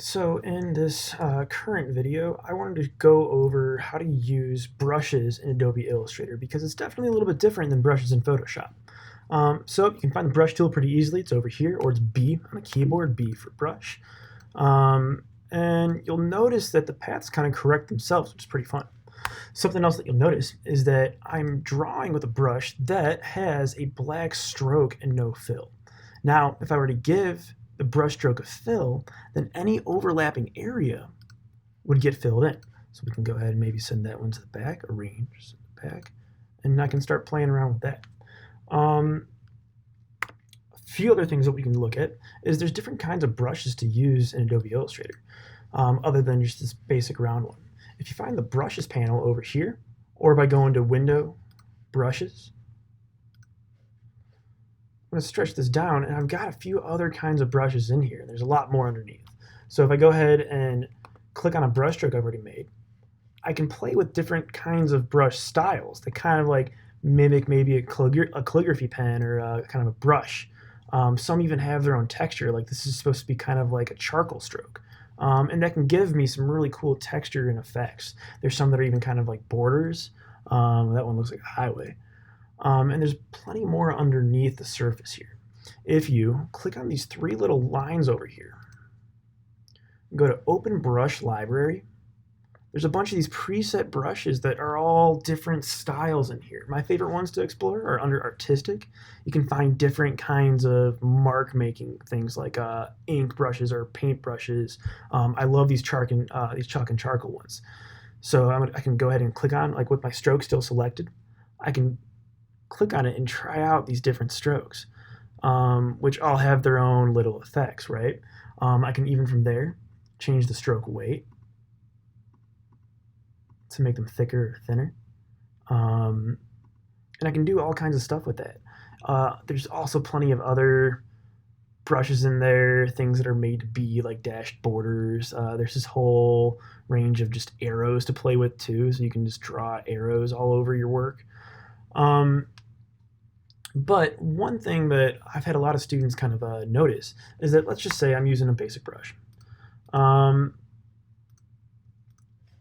Alright, so in this current video, I wanted to go over how to use brushes in Adobe Illustrator because it's definitely a little bit different than brushes in Photoshop. So you can find the brush tool pretty easily. It's over here, or it's B on the keyboard, B for brush. And you'll notice that the paths kind of correct themselves, which is pretty fun. Something else that you'll notice is that I'm drawing with a brush that has a black stroke and no fill. Now, if I were to give the brush stroke of fill, then any overlapping area would get filled in. So we can go ahead and maybe send that one to the back, arrange the back, and I can start playing around with that. A few other things that we can look at is there's different kinds of brushes to use in Adobe Illustrator, other than just this basic round one. If you find the brushes panel over here, or by going to Window, Brushes, I'm going to stretch this down, and I've got a few other kinds of brushes in here. There's a lot more underneath. So if I go ahead and click on a brush stroke I've already made, I can play with different kinds of brush styles that kind of like mimic maybe a calligraphy pen or kind of a brush. Some even have their own texture, like this is supposed to be kind of like a charcoal stroke. And that can give me some really cool texture and effects. There's some that are even kind of like borders. That one looks like a highway. And there's plenty more underneath the surface here. If you click on these three little lines over here, go to Open Brush Library, there's a bunch of these preset brushes that are all different styles in here. My favorite ones to explore are under Artistic. You can find different kinds of mark making things like ink brushes or paint brushes. I love these chalk and charcoal ones. So I can go ahead and click on, like with my stroke still selected, I can click on it and try out these different strokes, which all have their own little effects, right? I can even from there change the stroke weight to make them thicker or thinner. And I can do all kinds of stuff with that. There's also plenty of other brushes in there, things that are made to be like dashed borders. There's this whole range of just arrows to play with too, so you can just draw arrows all over your work. But one thing that I've had a lot of students kind of notice is that, let's just say I'm using a basic brush. And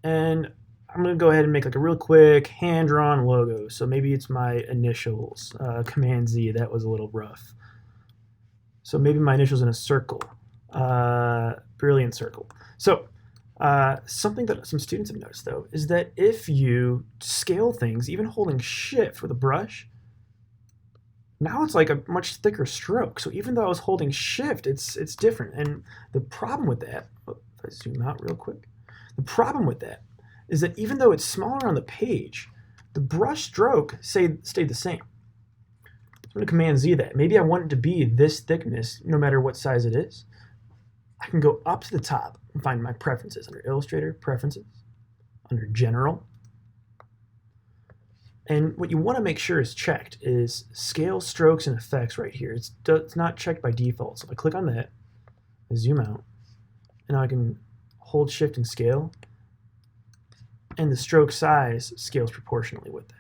I'm going to go ahead and make like a real quick hand-drawn logo. So maybe it's my initials, Command Z, that was a little rough. So maybe my initials in a circle, brilliant circle. So something that some students have noticed though is that if you scale things, even holding shift with a brush, now it's like a much thicker stroke. So even though I was holding shift, it's different. And the problem with that, if I zoom out real quick, the problem with that is that even though it's smaller on the page, the brush stroke stayed the same. I'm going to Command Z that. Maybe I want it to be this thickness no matter what size it is. I can go up to the top and find my preferences under Illustrator, Preferences, under General. And what you want to make sure is checked is Scale, Strokes, and Effects right here. It's not checked by default. So if I click on that, I zoom out, and now I can hold Shift and scale, and the stroke size scales proportionally with that.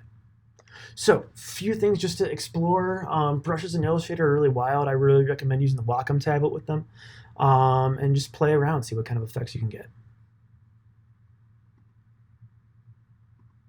So, few things just to explore. Brushes in Illustrator are really wild. I really recommend using the Wacom tablet with them, and just play around, see what kind of effects you can get.